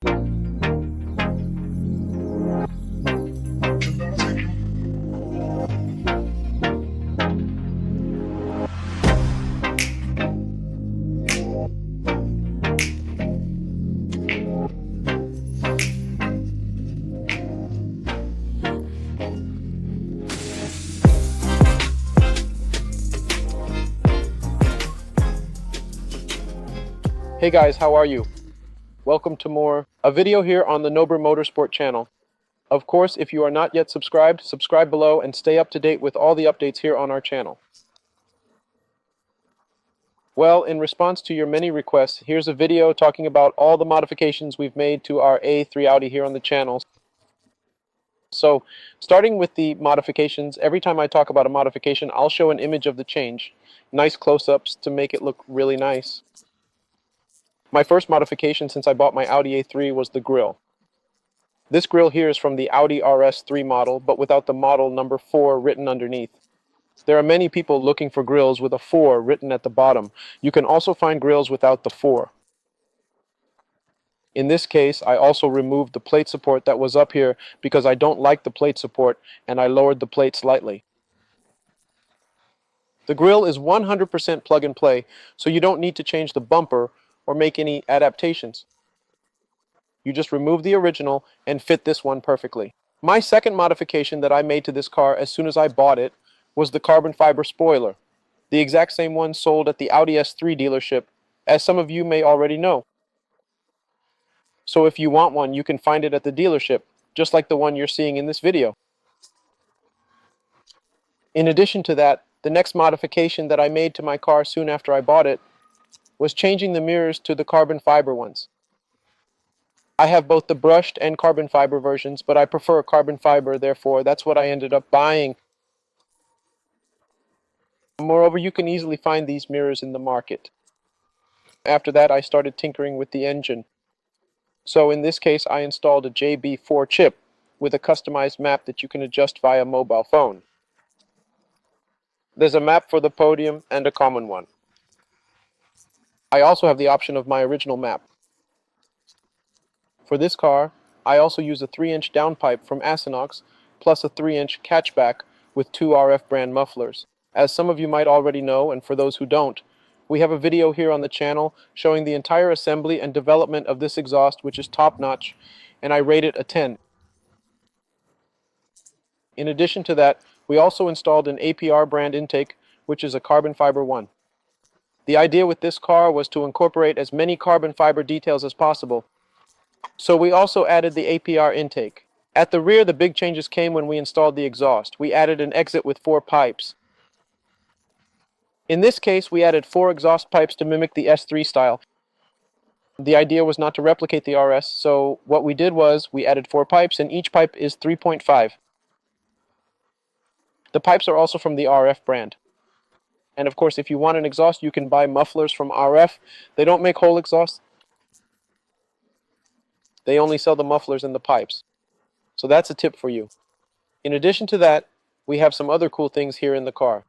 Hey guys, how are you? Welcome to a video here on the Nober Motorsport channel. Of course, if you are not yet subscribed, subscribe below and stay up to date with all the updates here on our channel. Well, in response to your many requests, here's a video talking about all the modifications we've made to our A3 Audi here on the channel. So, starting with the modifications, every time I talk about a modification, I'll show an image of the change. Nice close-ups to make it look really nice. My first modification since I bought my Audi A3 was the grille. This grille here is from the Audi RS3 model, but without the model number 4 written underneath. There are many people looking for grilles with a 4 written at the bottom. You can also find grilles without the 4. In this case, I also removed the plate support that was up here because I don't like the plate support, and I lowered the plate slightly. The grille is 100% plug and play, so you don't need to change the bumper or make any adaptations. You just remove the original and fit this one perfectly. My second modification that I made to this car as soon as I bought it was the carbon fiber spoiler, the exact same one sold at the Audi S3 dealership, as some of you may already know. So if you want one, you can find it at the dealership, just like the one you're seeing in this video. In addition to that, the next modification that I made to my car soon after I bought it was changing the mirrors to the carbon fiber ones. I have both the brushed and carbon fiber versions, but I prefer carbon fiber, therefore that's what I ended up buying. Moreover, you can easily find these mirrors in the market. After that, I started tinkering with the engine. So in this case, I installed a JB4 chip with a customized map that you can adjust via mobile phone. There's a map for the podium and a common one. I also have the option of my original map. For this car, I also use a 3-inch downpipe from Asinox plus a 3-inch catchback with 2 RF brand mufflers. As some of you might already know, and for those who don't, we have a video here on the channel showing the entire assembly and development of this exhaust, which is top-notch, and I rate it a 10. In addition to that, we also installed an APR brand intake, which is a carbon fiber one. The idea with this car was to incorporate as many carbon fiber details as possible. So we also added the APR intake. At the rear, the big changes came when we installed the exhaust. We added an exit with 4 pipes. In this case, we added 4 exhaust pipes to mimic the S3 style. The idea was not to replicate the RS, so what we did was we added 4 pipes, and each pipe is 3.5. The pipes are also from the RF brand. And of course, if you want an exhaust, you can buy mufflers from RF. They don't make whole exhausts. They only sell the mufflers and the pipes. So that's a tip for you. In addition to that, we have some other cool things here in the car.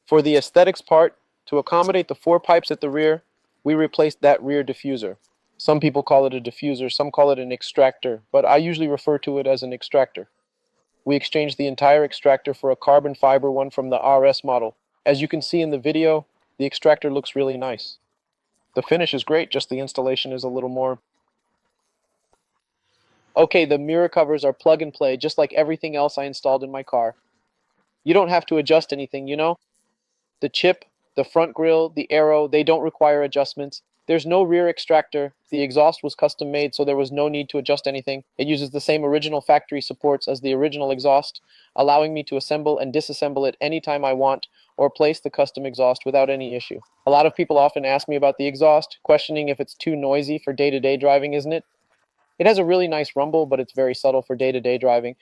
For the aesthetics part, to accommodate the 4 pipes at the rear, we replaced that rear diffuser. Some people call it a diffuser, some call it an extractor, but I usually refer to it as an extractor. We exchanged the entire extractor for a carbon fiber one from the RS model. As you can see in the video, the extractor looks really nice. The finish is great, just the installation is a little more. Okay, the mirror covers are plug and play, just like everything else I installed in my car. You don't have to adjust anything, you know? The chip, the front grille, the arrow, they don't require adjustments. There's no rear extractor. The exhaust was custom made, so there was no need to adjust anything. It uses the same original factory supports as the original exhaust, allowing me to assemble and disassemble it anytime I want, or place the custom exhaust without any issue. A lot of people often ask me about the exhaust, questioning if it's too noisy for day-to-day driving, isn't it? It has a really nice rumble, but it's very subtle for day-to-day driving.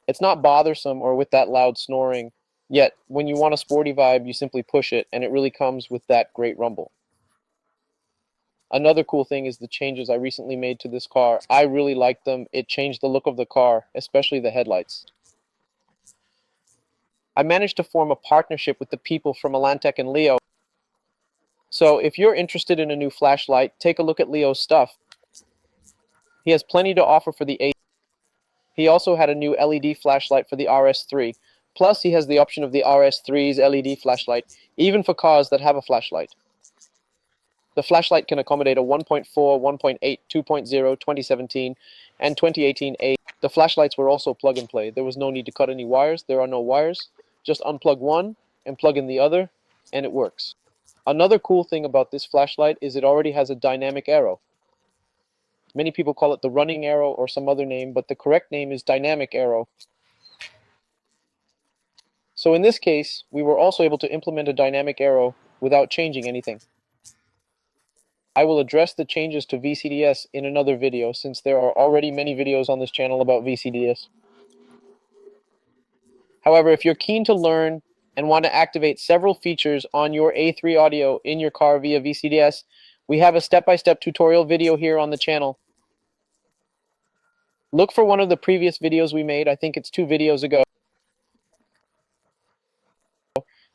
It's not bothersome or with that loud snoring, yet when you want a sporty vibe, you simply push it, and it really comes with that great rumble. Another cool thing is the changes I recently made to this car. I really liked them. It changed the look of the car, especially the headlights. I managed to form a partnership with the people from Elantec and Leo. So if you're interested in a new flashlight, take a look at Leo's stuff. He has plenty to offer for the A. He also had a new LED flashlight for the RS3. Plus, he has the option of the RS3's LED flashlight, even for cars that have a flashlight. The flashlight can accommodate a 1.4, 1.8, 2.0, 2017, and 2018 A. The flashlights were also plug and play. There was no need to cut any wires. There are no wires. Just unplug one and plug in the other, and it works. Another cool thing about this flashlight is it already has a dynamic arrow. Many people call it the running arrow or some other name, but the correct name is dynamic arrow. So in this case, we were also able to implement a dynamic arrow without changing anything. I will address the changes to VCDS in another video, since there are already many videos on this channel about VCDS. However, if you're keen to learn and want to activate several features on your A3 audio in your car via VCDS, we have a step-by-step tutorial video here on the channel. Look for one of the previous videos we made. I think it's 2 videos ago.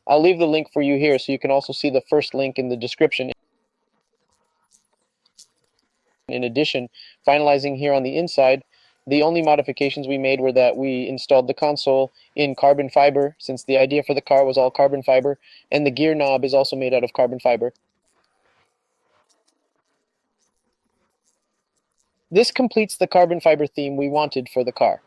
I'll leave the link for you here so you can also see the first link in the description. In addition, finalizing here on the inside, the only modifications we made were that we installed the console in carbon fiber, since the idea for the car was all carbon fiber, and the gear knob is also made out of carbon fiber. This completes the carbon fiber theme we wanted for the car.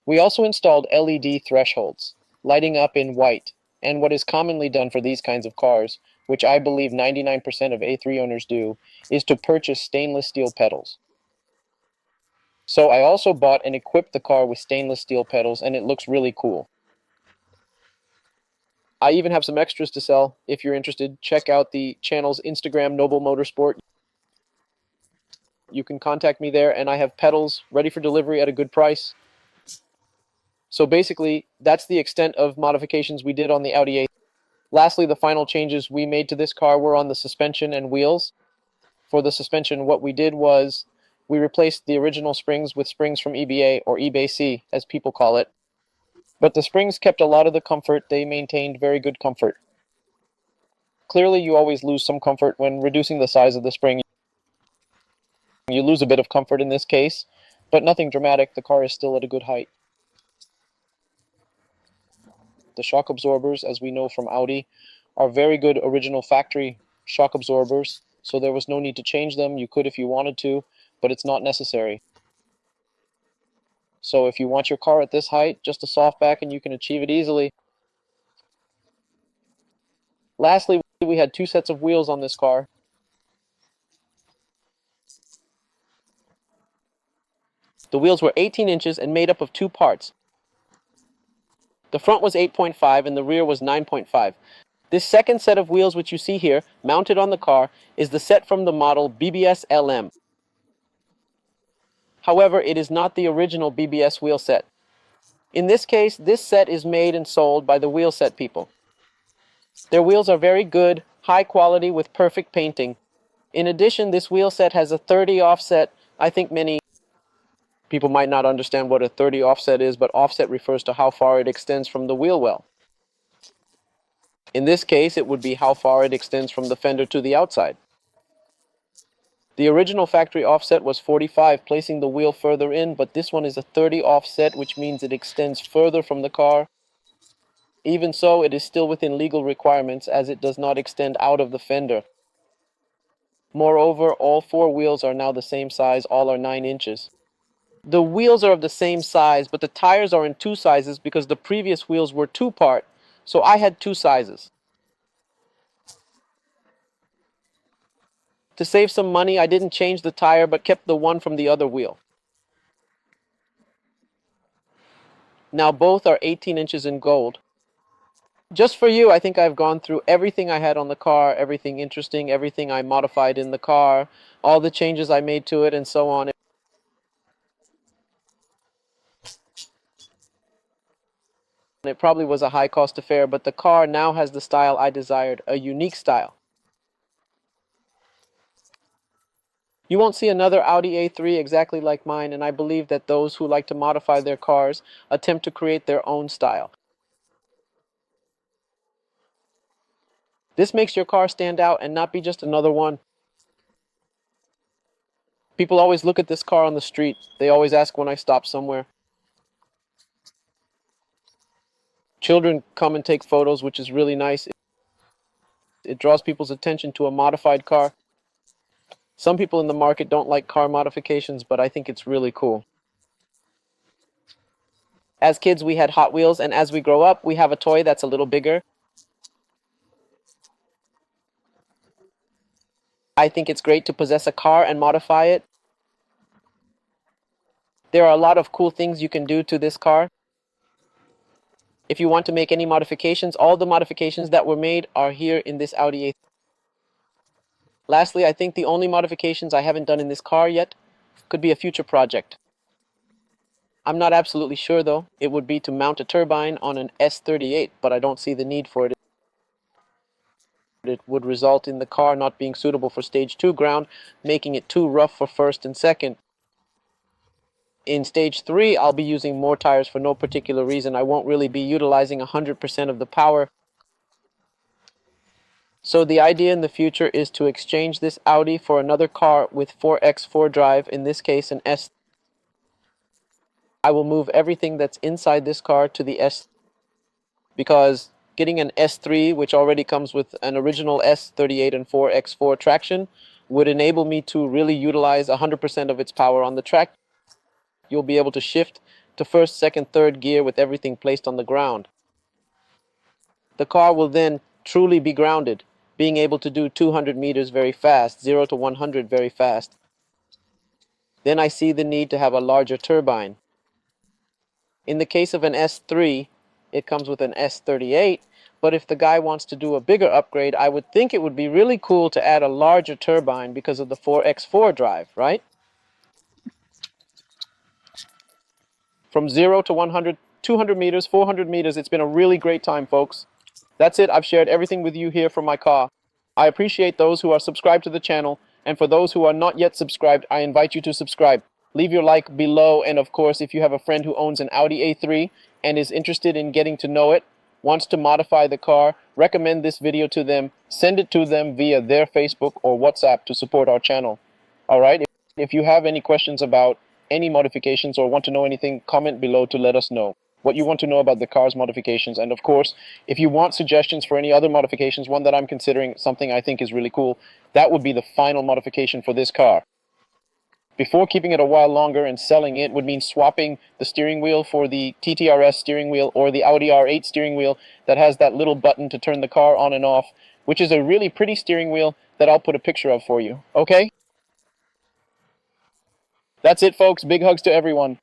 We also installed LED thresholds, lighting up in white, and what is commonly done for these kinds of cars, which I believe 99% of A3 owners do, is to purchase stainless steel pedals. So I also bought and equipped the car with stainless steel pedals, and it looks really cool. I even have some extras to sell. If you're interested, check out the channel's Instagram, Noble Motorsport. You can contact me there, and I have pedals ready for delivery at a good price. So basically, that's the extent of modifications we did on the Audi A. Lastly, the final changes we made to this car were on the suspension and wheels. For the suspension, what we did was we replaced the original springs with springs from EBA, or eBay C, as people call it. But the springs kept a lot of the comfort. They maintained very good comfort. Clearly, you always lose some comfort when reducing the size of the spring. You lose a bit of comfort in this case, but nothing dramatic. The car is still at a good height. The shock absorbers, as we know from Audi, are very good original factory shock absorbers, so there was no need to change them. You could if you wanted to, but it's not necessary. So if you want your car at this height, just a softback and you can achieve it easily. Lastly, we had 2 sets of wheels on this car. The wheels were 18 inches and made up of 2 parts. The front was 8.5 and the rear was 9.5. This second set of wheels which you see here, mounted on the car, is the set from the model BBS LM. However, it is not the original BBS wheel set. In this case, this set is made and sold by the wheel set people. Their wheels are very good, high quality with perfect painting. In addition, this wheel set has a 30 offset. I think many people might not understand what a 30 offset is, but offset refers to how far it extends from the wheel well. In this case, it would be how far it extends from the fender to the outside. The original factory offset was 45, placing the wheel further in, but this one is a 30 offset, which means it extends further from the car. Even so, it is still within legal requirements, as it does not extend out of the fender. Moreover, all 4 wheels are now the same size. All are 9 inches. The wheels are of the same size, but the tires are in 2 sizes because the previous wheels were 2-part, so I had 2 sizes. To save some money, I didn't change the tire, but kept the one from the other wheel. Now both are 18 inches in gold. Just for you, I think I've gone through everything I had on the car, everything interesting, everything I modified in the car, all the changes I made to it, and so on. It probably was a high-cost affair, but the car now has the style I desired, a unique style. You won't see another Audi A3 exactly like mine, and I believe that those who like to modify their cars attempt to create their own style. This makes your car stand out and not be just another one. People always look at this car on the street. They always ask when I stop somewhere. Children come and take photos, which is really nice. It draws people's attention to a modified car. Some people in the market don't like car modifications, but I think it's really cool. As kids, we had Hot Wheels, and as we grow up, we have a toy that's a little bigger. I think it's great to possess a car and modify it. There are a lot of cool things you can do to this car. If you want to make any modifications, all the modifications that were made are here in this Audi A3. Lastly, I think the only modifications I haven't done in this car yet could be a future project. I'm not absolutely sure though. It would be to mount a turbine on an S38, but I don't see the need for it. It would result in the car not being suitable for stage 2 ground, making it too rough for first and second. In stage 3, I'll be using more tires for no particular reason. I won't really be utilizing 100% of the power. So the idea in the future is to exchange this Audi for another car with 4x4 drive, in this case an S. I will move everything that's inside this car to the S, because getting an S3, which already comes with an original S38 and 4x4 traction, would enable me to really utilize 100% of its power on the track. You'll be able to shift to first, second, third gear with everything placed on the ground. The car will then truly be grounded, being able to do 200 meters very fast, 0 to 100 very fast. Then I see the need to have a larger turbine. In the case of an S3, it comes with an S38, but if the guy wants to do a bigger upgrade, I would think it would be really cool to add a larger turbine because of the 4x4 drive, right? From 0 to 100, 200 meters, 400 meters, it's been a really great time, folks. That's it. I've shared everything with you here from my car. I appreciate those who are subscribed to the channel, and for those who are not yet subscribed, I invite you to subscribe. Leave your like below, and of course, if you have a friend who owns an Audi A3 and is interested in getting to know it, wants to modify the car, recommend this video to them, send it to them via their Facebook or WhatsApp to support our channel. Alright, if you have any questions about any modifications or want to know anything, comment below to let us know what you want to know about the car's modifications. And of course, if you want suggestions for any other modifications, one that I'm considering, something I think is really cool, that would be the final modification for this car. Before keeping it a while longer and selling it would mean swapping the steering wheel for the TTRS steering wheel or the Audi R8 steering wheel that has that little button to turn the car on and off, which is a really pretty steering wheel that I'll put a picture of for you. Okay? That's it, folks. Big hugs to everyone.